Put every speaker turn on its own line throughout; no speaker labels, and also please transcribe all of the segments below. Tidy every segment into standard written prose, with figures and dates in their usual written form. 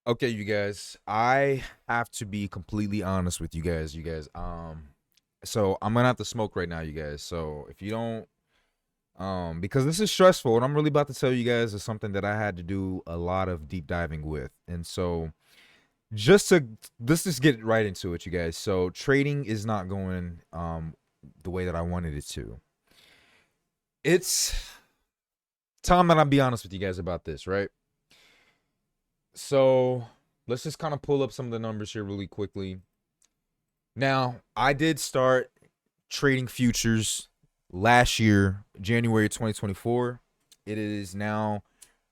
Okay, you guys. I have to be completely honest with you guys. So I'm gonna have to smoke right now, you guys. So if you don't, because this is stressful, and I'm really about to tell you guys is something that I had to do a lot of deep diving with, and so just to let's just get right into it, you guys. So trading is not going the way that I wanted it to. It's time that I be honest with you guys about this, right? So let's just kind of pull up some of the numbers here really quickly. Now, I did start trading futures last year, January 2024. It is now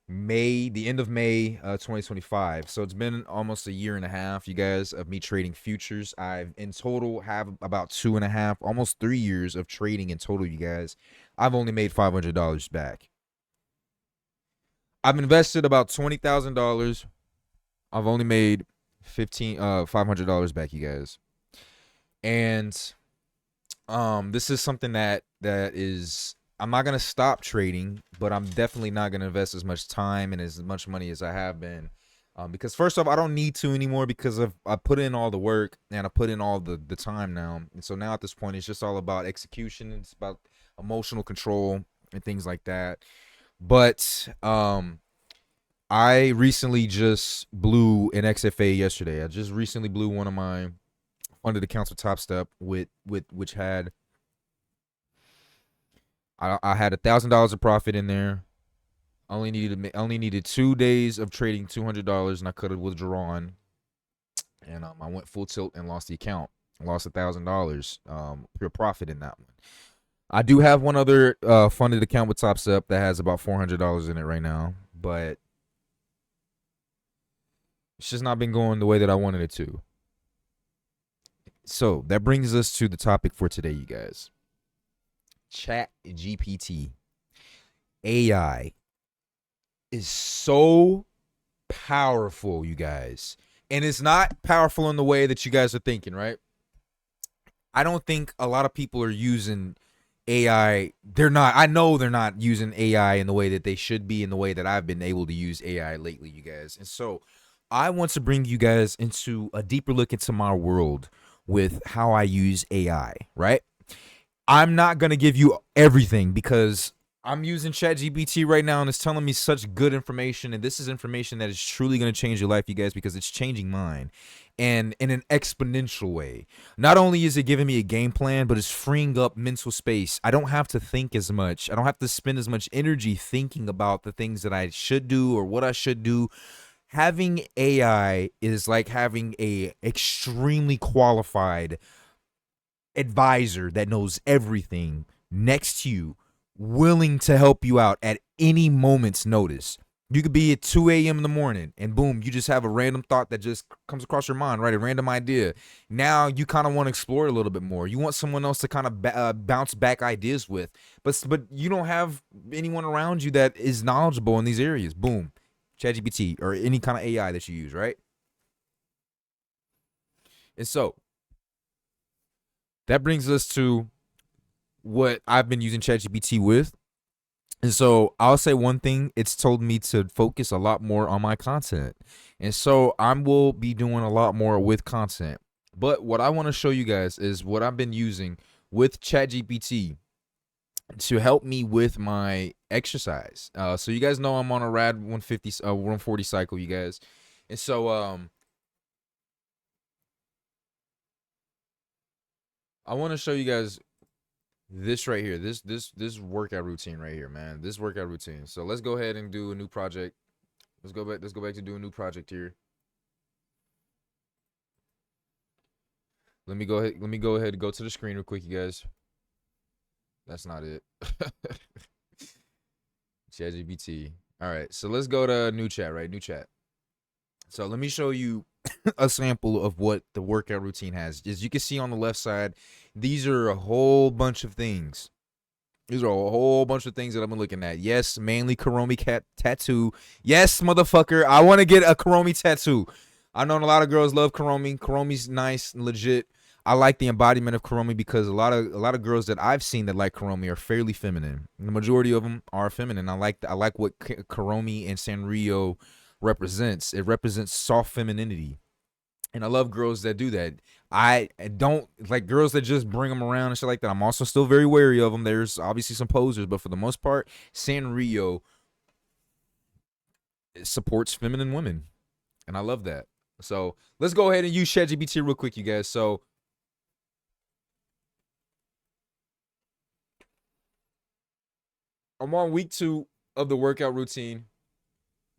the end of May 2025. So it's been almost a year and a half, you guys, of me trading futures. I've in total have about 2.5, almost 3 years of trading in total, you guys. I've only made $500 back. I've invested about $20,000. I've only made $500 back, you guys. And this is something that is I'm not gonna stop trading, but I'm definitely not gonna invest as much time and as much money as I have been. Because first off, I don't need to anymore because I put in all the work and I put in all the time now. And so now at this point, it's just all about execution. It's about emotional control and things like that. But I recently just blew an XFA yesterday. I just recently blew one of my funded accounts with Top Step with which had I had $1,000 of profit in there. I only needed 2 days of trading $200, and I could have withdrawn. And I went full tilt and lost the account. I lost $1,000 pure profit in that one. I do have one other funded account with Top Step that has about $400 in it right now, but it's just not been going the way that I wanted it to. So that brings us to the topic for today, you guys. Chat GPT. AI is so powerful, you guys. And it's not powerful in the way that you guys are thinking, right? I don't think a lot of people are using AI. I know they're not using AI in the way that they should be, in the way that I've been able to use AI lately, you guys. And so I want to bring you guys into a deeper look into my world with how I use AI, right? I'm not going to give you everything because I'm using ChatGPT right now and it's telling me such good information. And this is information that is truly going to change your life, you guys, because it's changing mine and in an exponential way. Not only is it giving me a game plan, but it's freeing up mental space. I don't have to think as much. I don't have to spend as much energy thinking about the things that I should do or what I should do. Having AI is like having a extremely qualified advisor that knows everything next to you, willing to help you out at any moment's notice. You could be at 2 a.m. in the morning and boom, you just have a random thought that just comes across your mind, right? A random idea. Now you kind of want to explore it a little bit more. You want someone else to kind of bounce back ideas with, but you don't have anyone around you that is knowledgeable in these areas. Boom, ChatGPT or any kind of AI that you use, right? And so that brings us to what I've been using ChatGPT with. And so I'll say one thing, it's told me to focus a lot more on my content. And so I will be doing a lot more with content. But what I want to show you guys is what I've been using with ChatGPT to help me with my exercise. So you guys know I'm on a rad 150 140 cycle, you guys. And so I want to show you guys this right here, this workout routine right here, man. This workout routine. So let's go ahead and do a new project. Let's go back to do a new project here. Let me go ahead and go to the screen real quick, you guys. That's not it. ChatGPT. All right, so let's go to new chat, right? New chat. So let me show you a sample of what the workout routine has. As you can see on the left side, these are a whole bunch of things. These are a whole bunch of things that I've been looking at. Yes, mainly Kuromi cat tattoo. Yes, motherfucker, I want to get a Kuromi tattoo. I know a lot of girls love Kuromi. Kuromi's nice and legit. I like the embodiment of Kuromi because a lot of girls that I've seen that like Kuromi are fairly feminine. The majority of them are feminine. I like what Kuromi and Sanrio represents. It represents soft femininity. And I love girls that do that. I don't like girls that just bring them around and shit like that. I'm also still very wary of them. There's obviously some posers, but for the most part, Sanrio supports feminine women. And I love that. So let's go ahead and use ChatGPT real quick, you guys. So I'm on week 2 of the workout routine.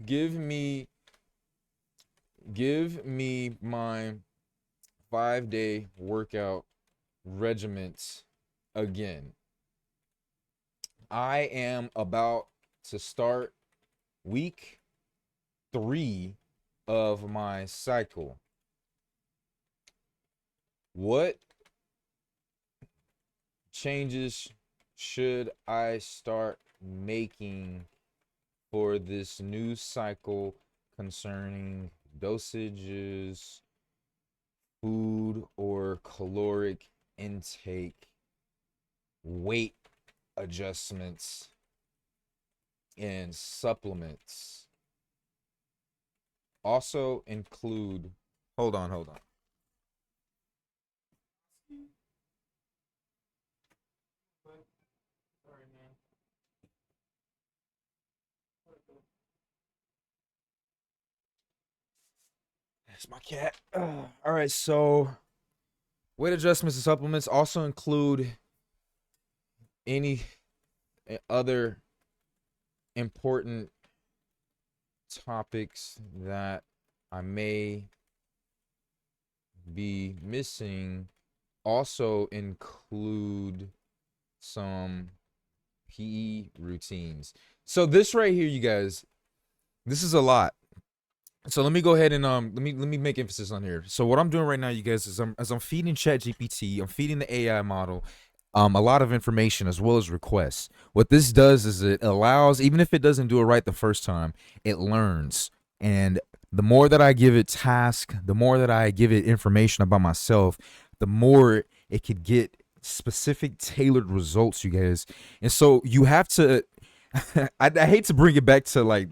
Give me my 5-day workout regiment again. I am about to start week 3 of my cycle. What changes should I start making for this new cycle concerning dosages, food or caloric intake, weight adjustments, and supplements? Also include, hold on. That's my cat. All right, so weight adjustments and supplements also include any other important topics that I may be missing. Also include some PE routines. So this right here, you guys, this is a lot. So let me go ahead and let me make emphasis on here. So what I'm doing right now, you guys, is I'm feeding ChatGPT, I'm feeding the AI model a lot of information as well as requests. What this does is it allows, even if it doesn't do it right the first time, it learns. And the more that I give it task, the more that I give it information about myself, the more it could get specific tailored results, you guys. And so you have to I hate to bring it back to like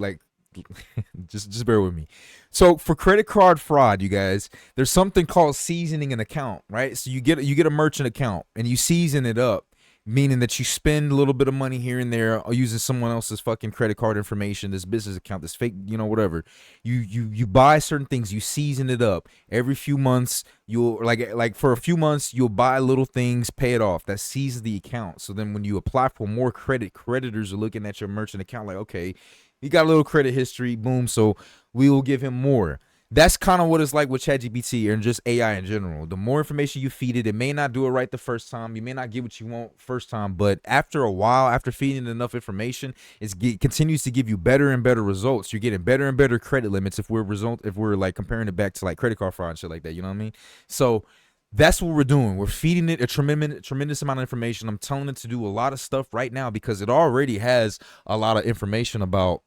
just bear with me. So for credit card fraud, you guys, there's something called seasoning an account, right? So you get a merchant account and you season it up, meaning that you spend a little bit of money here and there using someone else's fucking credit card information, this business account, this fake, whatever. You buy certain things, you season it up. Every few months, you'll like for a few months, you'll buy little things, pay it off. That seasons the account. So then when you apply for more credit, creditors are looking at your merchant account like, okay, he got a little credit history, boom, so we will give him more. That's kind of what it's like with ChatGPT and just AI in general. The more information you feed it, it may not do it right the first time. You may not get what you want first time, but after a while, after feeding it enough information, it continues to give you better and better results. You're getting better and better credit limits if we're like comparing it back to like credit card fraud and shit like that. You know what I mean? So that's what we're doing. We're feeding it a tremendous amount of information. I'm telling it to do a lot of stuff right now because it already has a lot of information about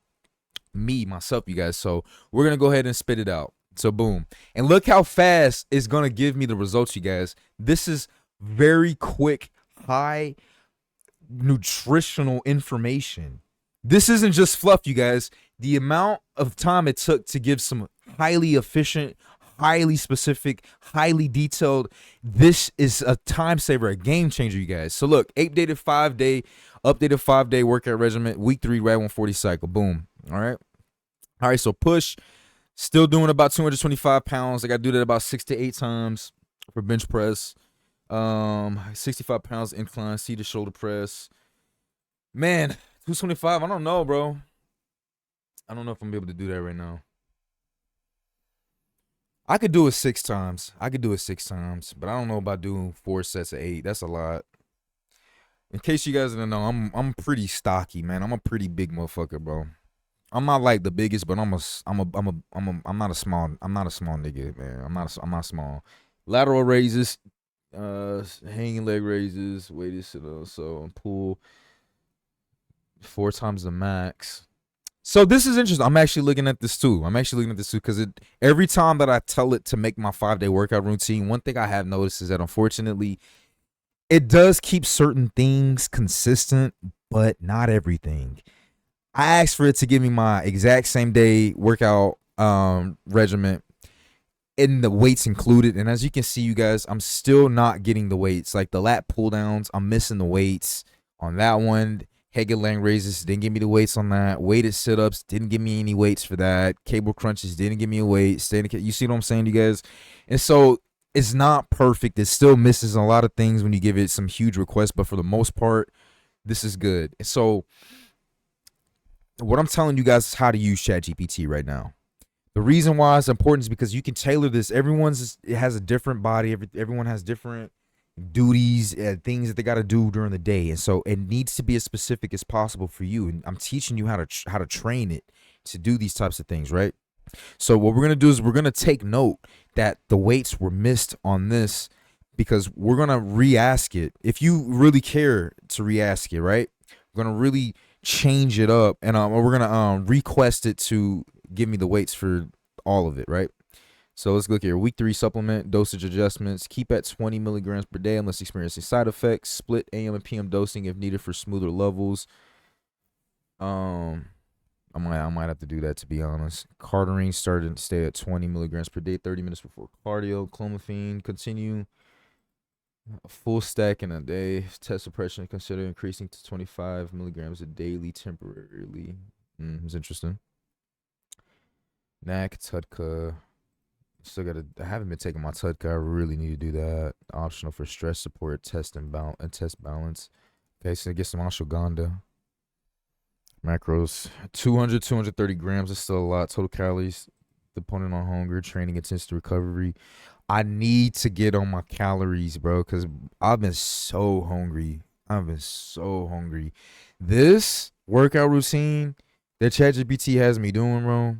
myself, you guys. So we're going to go ahead and spit it out. So boom. And look how fast it's going to give me the results, you guys. This is very quick, high nutritional information. This isn't just fluff, you guys. The amount of time it took to give some highly efficient, highly specific, highly detailed. This is a time saver, a game changer, you guys. So look, updated 5-day workout regimen, week 3, rad 140 cycle. Boom. All right. So push, still doing about 225 pounds. I got to do that about 6 to 8 times for bench press. 65 pounds incline, seated shoulder press. Man, 225. I don't know, bro. I don't know if I'm able to do that right now. I could do it 6 times. But I don't know about doing 4 sets of 8. That's a lot. In case you guys don't know, I'm pretty stocky, man. I'm a pretty big motherfucker, bro. I'm not like the biggest, but I'm not a small nigga, man. I'm not small. Lateral raises, hanging leg raises, weighted sit-ups, so pull 4 times the max. So this is interesting. I'm actually looking at this too because every time that I tell it to make my 5-day workout routine, one thing I have noticed is that unfortunately, it does keep certain things consistent, but not everything. I asked for it to give me my exact same day workout regimen and the weights included. And as you can see, you guys, I'm still not getting the weights. Like the lat pull downs, I'm missing the weights on that one. Hegel leg raises didn't give me the weights on that. Weighted sit ups didn't give me any weights for that. Cable crunches didn't give me a weight. You see what I'm saying, you guys? And so it's not perfect. It still misses a lot of things when you give it some huge requests, but for the most part, this is good. So what I'm telling you guys is how to use ChatGPT right now. The reason why it's important is because you can tailor this. It has a different body. Everyone has different duties and things that they got to do during the day, and so it needs to be as specific as possible for you. And I'm teaching you how to train it to do these types of things, right? So what we're gonna do is we're gonna take note that the weights were missed on this because we're gonna re-ask it. If you really care to re-ask it, right? We're gonna really change it up, and we're gonna request it to give me the weights for all of it, right? So let's look here. Week 3 supplement dosage adjustments. Keep at 20 milligrams per day unless experiencing side effects. Split AM and PM dosing if needed for smoother levels. I might have to do that, to be honest. Cardarine started to stay at 20 milligrams per day, 30 minutes before cardio. Clomiphene continue. A full stack in a day. Test suppression consider increasing to 25 milligrams a daily temporarily. It's interesting. NAC, Tudka. I haven't been taking my Tudka. I really need to do that. Optional for stress support, test balance. Okay, so get some ashwagandha. Macros, 200, 230 grams is still a lot. Total calories, depending on hunger, training, intensity, recovery. I need to get on my calories, bro, because I've been so hungry. This workout routine that ChatGPT has me doing, bro,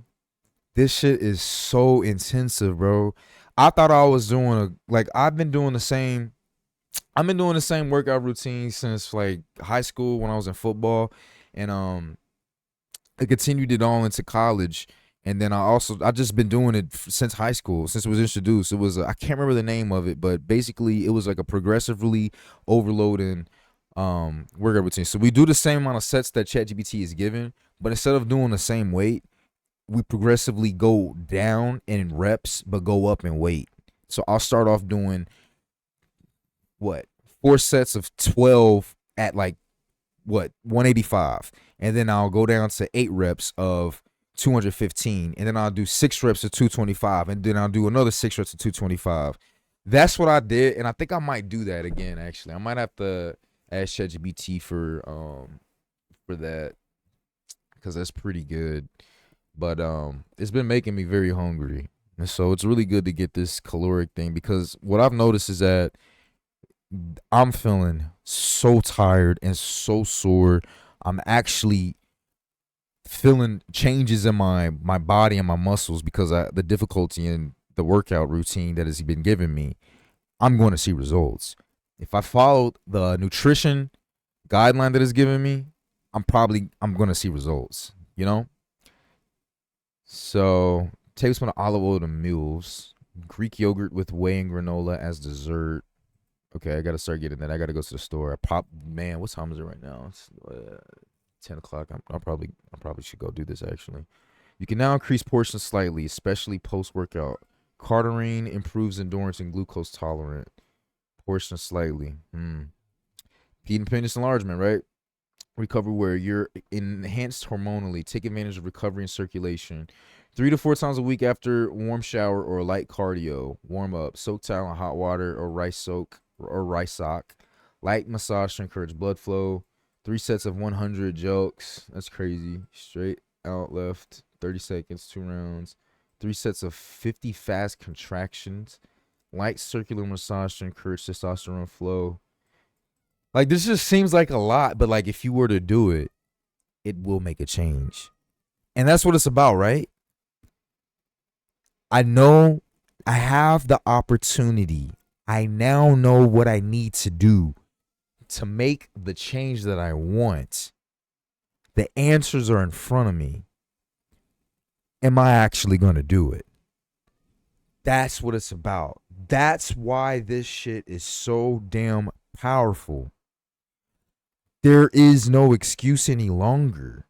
this shit is so intensive, bro. I thought I was doing I've been doing the same workout routine since like high school when I was in football, and I continued it all into college, and then I just been doing it since high school, since it was introduced. It was I can't remember the name of it, but basically it was like a progressively overloading workout routine. So we do the same amount of sets that ChatGPT is given, but instead of doing the same weight, we progressively go down in reps but go up in weight. So I'll start off doing 4 sets of 12 at 185, and then I'll go down to 8 reps of 215, and then I'll do 6 reps of 225, and then I'll do another 6 reps of 225. That's what I did, and I think I might do that again. Actually, I might have to ask ChatGPT for that, because that's pretty good. But it's been making me very hungry, and so it's really good to get this caloric thing, because what I've noticed is that I'm feeling so tired and so sore. I'm actually feeling changes in my body and my muscles because the difficulty in the workout routine that has been given me. I'm going to see results. If I followed the nutrition guideline that is given me, I'm going to see results, you know? So, tablespoon of olive oil to mules. Greek yogurt with whey and granola as dessert. Okay, I gotta start getting that. I gotta go to the store. What time is it right now? It's 10 o'clock. I probably should go do this, actually. You can now increase portions slightly, especially post-workout. Cardarine improves endurance and glucose tolerant. Portions slightly. Heat independence enlargement, right? Recover where you're enhanced hormonally. Take advantage of recovery and circulation. 3 to 4 times a week after warm shower or light cardio. Warm up. Soak towel in hot water or rice sock. Light massage to encourage blood flow. 3 sets of 100 jokes. That's crazy. Straight out left. 30 seconds. 2 rounds. 3 sets of 50 fast contractions. Light circular massage to encourage testosterone flow. Like, this just seems like a lot, but like if you were to do it, it will make a change. And that's what it's about, right? I know I have the opportunity. I now know what I need to do to make the change that I want. The answers are in front of me. Am I actually going to do it? That's what it's about. That's why this shit is so damn powerful. There is no excuse any longer.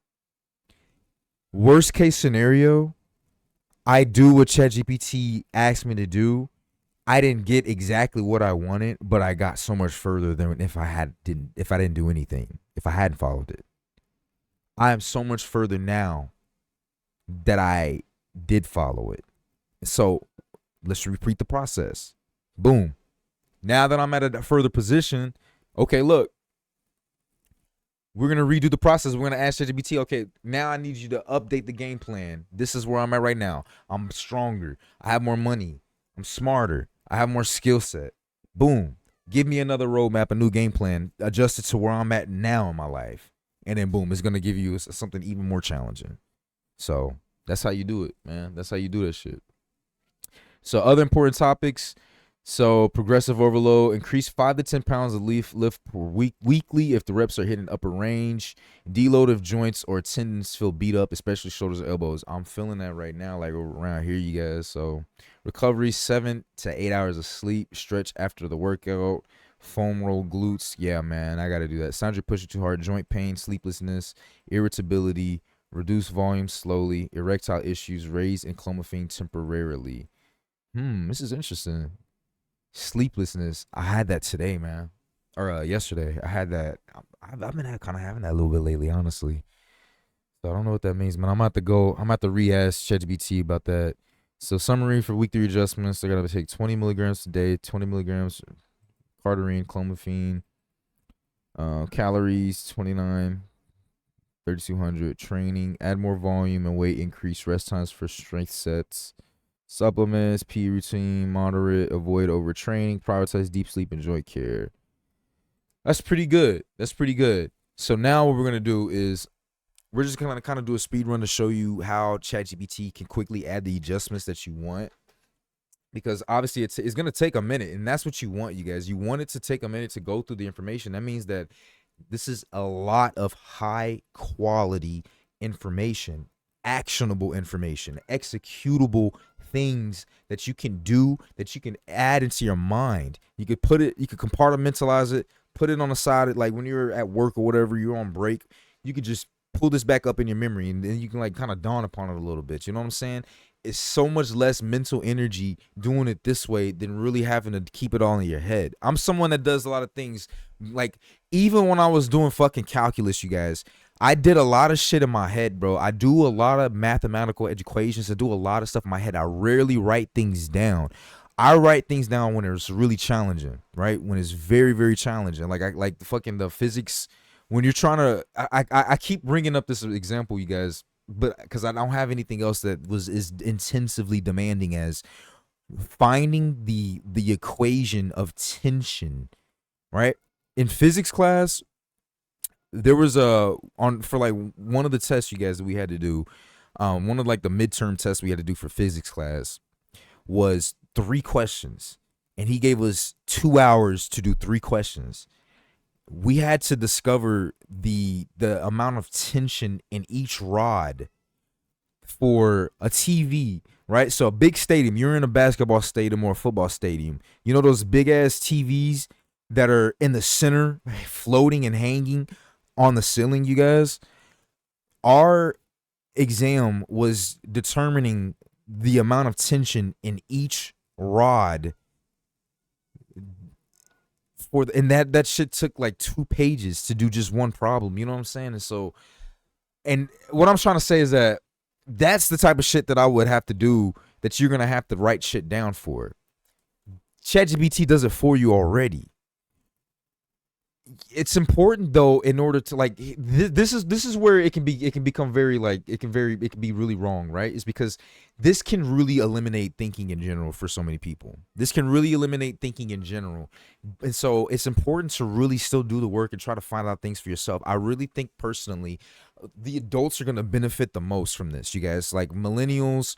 Worst case scenario, I do what ChatGPT asked me to do. I didn't get exactly what I wanted, but I got so much further than if I didn't do anything, if I hadn't followed it. I am so much further now that I did follow it. So let's repeat the process. Boom. Now that I'm at a further position, okay, look, we're going to redo the process. We're going to ask ChatGPT, okay, now I need you to update the game plan. This is where I'm at right now. I'm stronger. I have more money. I'm smarter. I have more skill set. Boom. Give me another roadmap, a new game plan, adjust it to where I'm at now in my life. And then boom, it's going to give you something even more challenging. So that's how you do it, man. That's how you do that shit. So other important topics. So progressive overload, increase 5 to 10 pounds of lift per weekly if the reps are hitting upper range. Deload if joints or tendons feel beat up, especially shoulders or elbows. I'm feeling that right now, like around here, you guys. So recovery, 7 to 8 hours of sleep. Stretch after the workout. Foam roll glutes. Yeah, man, I got to do that. Sound you're pushing too hard. Joint pain, sleeplessness, irritability. Reduce volume slowly. Erectile issues. Raise enclomiphene temporarily. This is interesting. Sleeplessness. I had that today, man, or yesterday. I had that. I've been kind of having that a little bit lately, honestly. So I don't know what that means, man. I'm about to re-ask ChatGPT about that. So summary for week 3 adjustments. I gotta take 20 milligrams today, 20 milligrams cardarine, clomiphene. Calories 29, 3,200. Training. Add more volume and weight. Increase rest times for strength sets. Supplements, P routine, moderate, avoid overtraining, prioritize deep sleep and joint care. That's pretty good. That's pretty good. So now what we're gonna do is we're just gonna kind of do a speed run to show you how ChatGPT can quickly add the adjustments that you want. Because obviously it's gonna take a minute, and that's what you want, you guys. You want it to take a minute to go through the information. That means that this is a lot of high quality information, actionable information, executable things that you can do, that you can add into your mind. You could compartmentalize it, put it on the side, like when you're at work or whatever, you're on break, you could just pull this back up in your memory, and then you can like kind of dawn upon it a little bit. You know what I'm saying? It's so much less mental energy doing it this way than really having to keep it all in your head. I'm someone that does a lot of things, like even when I was doing fucking calculus, you guys, I did a lot of shit in my head, bro. I do a lot of mathematical equations. I do a lot of stuff in my head. I rarely write things down. I write things down when it's really challenging, right? When it's very, very challenging. Like the fucking the physics. When you're trying to, I keep bringing up this example, you guys, but because I don't have anything else that was as intensively demanding as finding the equation of tension, right? In physics class, there was for like one of the tests, you guys, that we had to do, one of like the midterm tests we had to do for physics class was 3 questions, and he gave us 2 hours to do 3 questions. We had to discover the amount of tension in each rod for a TV, right? So a big stadium, you're in a basketball stadium or a football stadium. You know those big ass TVs that are in the center, floating and hanging on the ceiling, you guys? Our exam was determining the amount of tension in each rod and that shit took like 2 pages to do just one problem. You know what I'm saying? And so, and what I'm trying to say is that that's the type of shit that I would have to do, that you're gonna have to write shit down for. ChatGPT does it for you already. It's important though, in order to like this is where it can become very like it can be really wrong, right? Is because this can really eliminate thinking in general for so many people. This can really eliminate thinking in general, and so it's important to really still do the work and try to find out things for yourself. I really think personally, the adults are gonna benefit the most from this. You guys, like millennials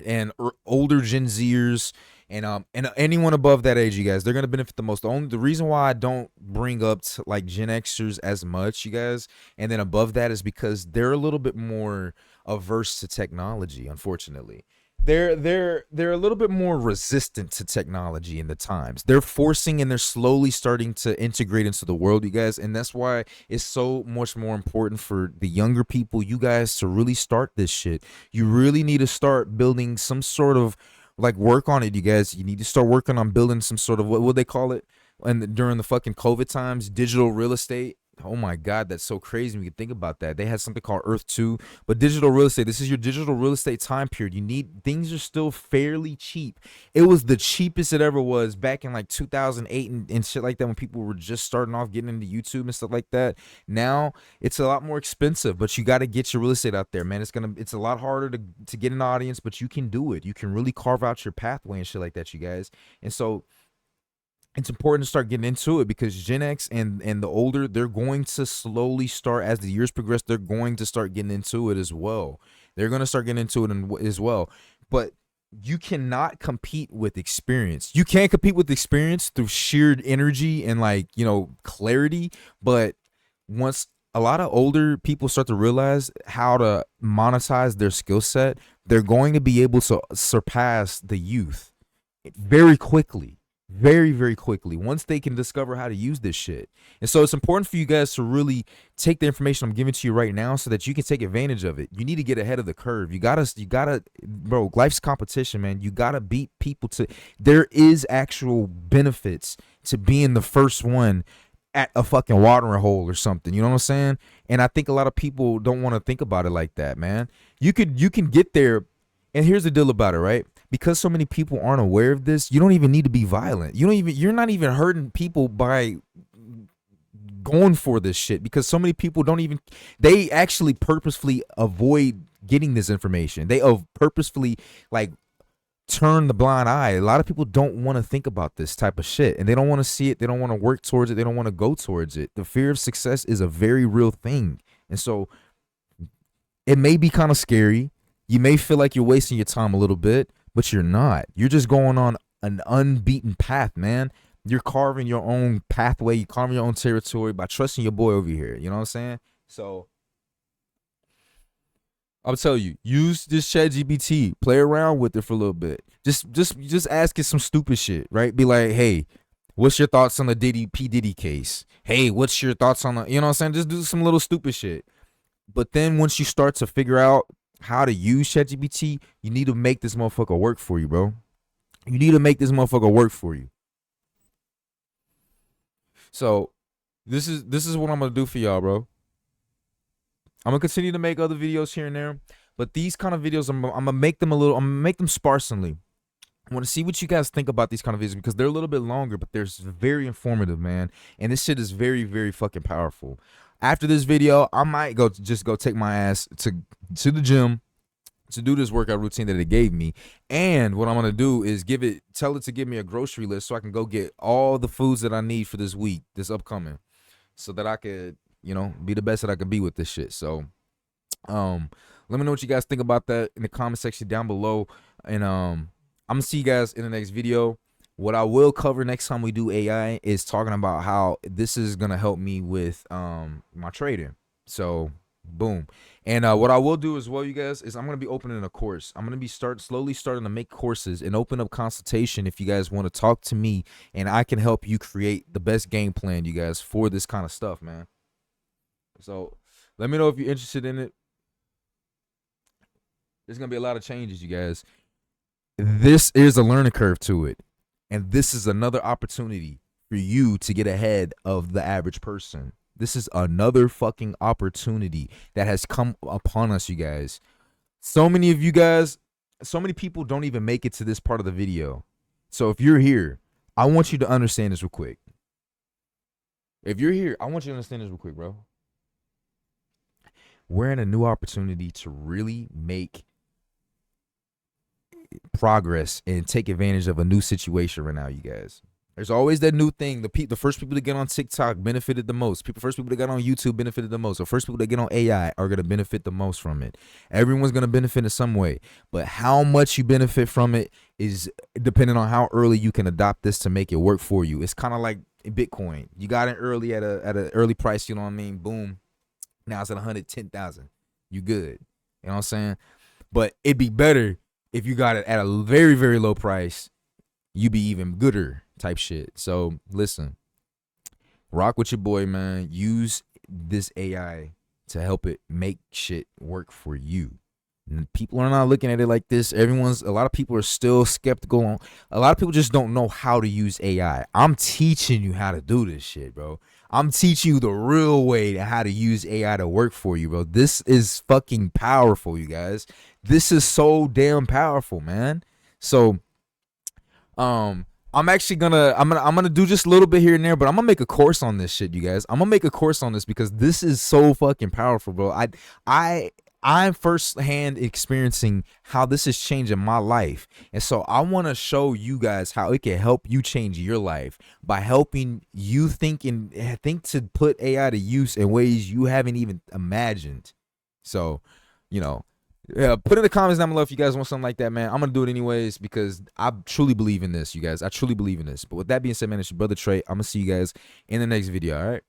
and older Gen Zers and anyone above that age, you guys, they're gonna benefit the most. The reason why I don't bring up like Gen Xers as much, you guys, and then above that is because they're a little bit more averse to technology, unfortunately. they're a little bit more resistant to technology in the times. They're forcing and they're slowly starting to integrate into the world, you guys, and that's why it's so much more important for the younger people, you guys, to really start this shit. You really need to start building some sort of like work on it, you guys. You need to start working on building some sort of what would they call it? And during the fucking COVID times, digital real estate. Oh my God, that's so crazy when you think about that. They had something called Earth 2, but digital real estate, this is your digital real estate time period. You need, things are still fairly cheap. It was the cheapest it ever was back in like 2008 and shit like that, when people were just starting off getting into YouTube and stuff like that. Now it's a lot more expensive, but you got to get your real estate out there, man. It's a lot harder to get an audience, but you can do it. You can really carve out your pathway and shit like that, you guys. And so it's important to start getting into it, because Gen X and the older, they're going to slowly start, as the years progress, they're going to start getting into it as well. They're going to start getting into it as well. But you cannot compete with experience. You can't compete with experience through sheer energy and, like, you know, clarity. But once a lot of older people start to realize how to monetize their skill set, they're going to be able to surpass the youth very quickly. Very, very quickly, once they can discover how to use this shit. And so it's important for you guys to really take the information I'm giving to you right now so that you can take advantage of it. You need to get ahead of the curve. You gotta, bro, life's competition, man. You gotta beat people to, there is actual benefits to being the first one at a fucking watering hole or something. You know what I'm saying? And I think a lot of people don't want to think about it like that, man. You can get there. And here's the deal about it, right? Because so many people aren't aware of this, you don't even need to be violent. You're not even hurting people by going for this shit, because so many people they actually purposefully avoid getting this information. They purposefully, like, turn the blind eye. A lot of people don't want to think about this type of shit, and they don't want to see it. They don't want to work towards it. They don't want to go towards it. The fear of success is a very real thing. And so it may be kind of scary. You may feel like you're wasting your time a little bit, but you're not. You're just going on an unbeaten path, man. You're carving your own pathway. You're carving your own territory by trusting your boy over here. You know what I'm saying? So I'll tell you, use this ChatGPT. Play around with it for a little bit. Just ask it some stupid shit, right? Be like, hey, what's your thoughts on the P. Diddy case? Hey, what's your thoughts on the, you know what I'm saying? Just do some little stupid shit. But then once you start to figure out how to use ChatGPT, you need to make this motherfucker work for you, bro. You need to make this motherfucker work for you. So this is what I'm gonna do for y'all, bro. I'm gonna continue to make other videos here and there, but these kind of videos, I'm gonna make them sparsely. I want to see what you guys think about these kind of videos, because they're a little bit longer, but they're very informative, man. And this shit is very, very fucking powerful. After this video, I might go take my ass to the gym to do this workout routine that it gave me. And what I'm gonna do is tell it to give me a grocery list so I can go get all the foods that I need for this week, this upcoming, so that I could, you know, be the best that I can be with this shit. So let me know what you guys think about that in the comment section down below. And I'm gonna see you guys in the next video. What I will cover next time we do AI is talking about how this is gonna help me with my trading. So boom. And what I will do as well, you guys, is I'm gonna be opening a course. I'm gonna be slowly starting to make courses and open up consultation if you guys want to talk to me, and I can help you create the best game plan, you guys, for this kind of stuff, man. So let me know if you're interested in it. There's gonna be a lot of changes, you guys. This is a learning curve to it. And this is another opportunity for you to get ahead of the average person. This is another fucking opportunity that has come upon us, you guys. So many of you guys, so many people don't even make it to this part of the video. So if you're here, I want you to understand this real quick. If you're here, I want you to understand this real quick, bro. We're in a new opportunity to really make progress and take advantage of a new situation right now, you guys. There's always that new thing. The first people to get on TikTok benefited the most. First people that got on YouTube benefited the most. The first people that get on AI are going to benefit the most from it. Everyone's going to benefit in some way, but how much you benefit from it is depending on how early you can adopt this to make it work for you. It's kind of like Bitcoin. You got it early at an early price. You know what I mean? Boom. Now it's at 110,000. You good. You know what I'm saying? But it'd be better if you got it at a very, very low price, you be even gooder type shit. So listen, rock with your boy, man. Use this AI to help it make shit work for you. And people are not looking at it like this. A lot of people are still skeptical on. A lot of people just don't know how to use AI. I'm teaching you how to do this shit, bro. I'm teaching you the real way to how to use AI to work for you, bro. This is fucking powerful, you guys. This is so damn powerful, man. So, I'm actually gonna do just a little bit here and there, but I'm gonna make a course on this shit, you guys. I'm gonna make a course on this because this is so fucking powerful, bro. I'm firsthand experiencing how this is changing my life. And so I want to show you guys how it can help you change your life by helping you think to put AI to use in ways you haven't even imagined. So, put in the comments down below if you guys want something like that, man. I'm going to do it anyways because I truly believe in this, you guys. I truly believe in this. But with that being said, man, it's your brother Trey. I'm going to see you guys in the next video, all right?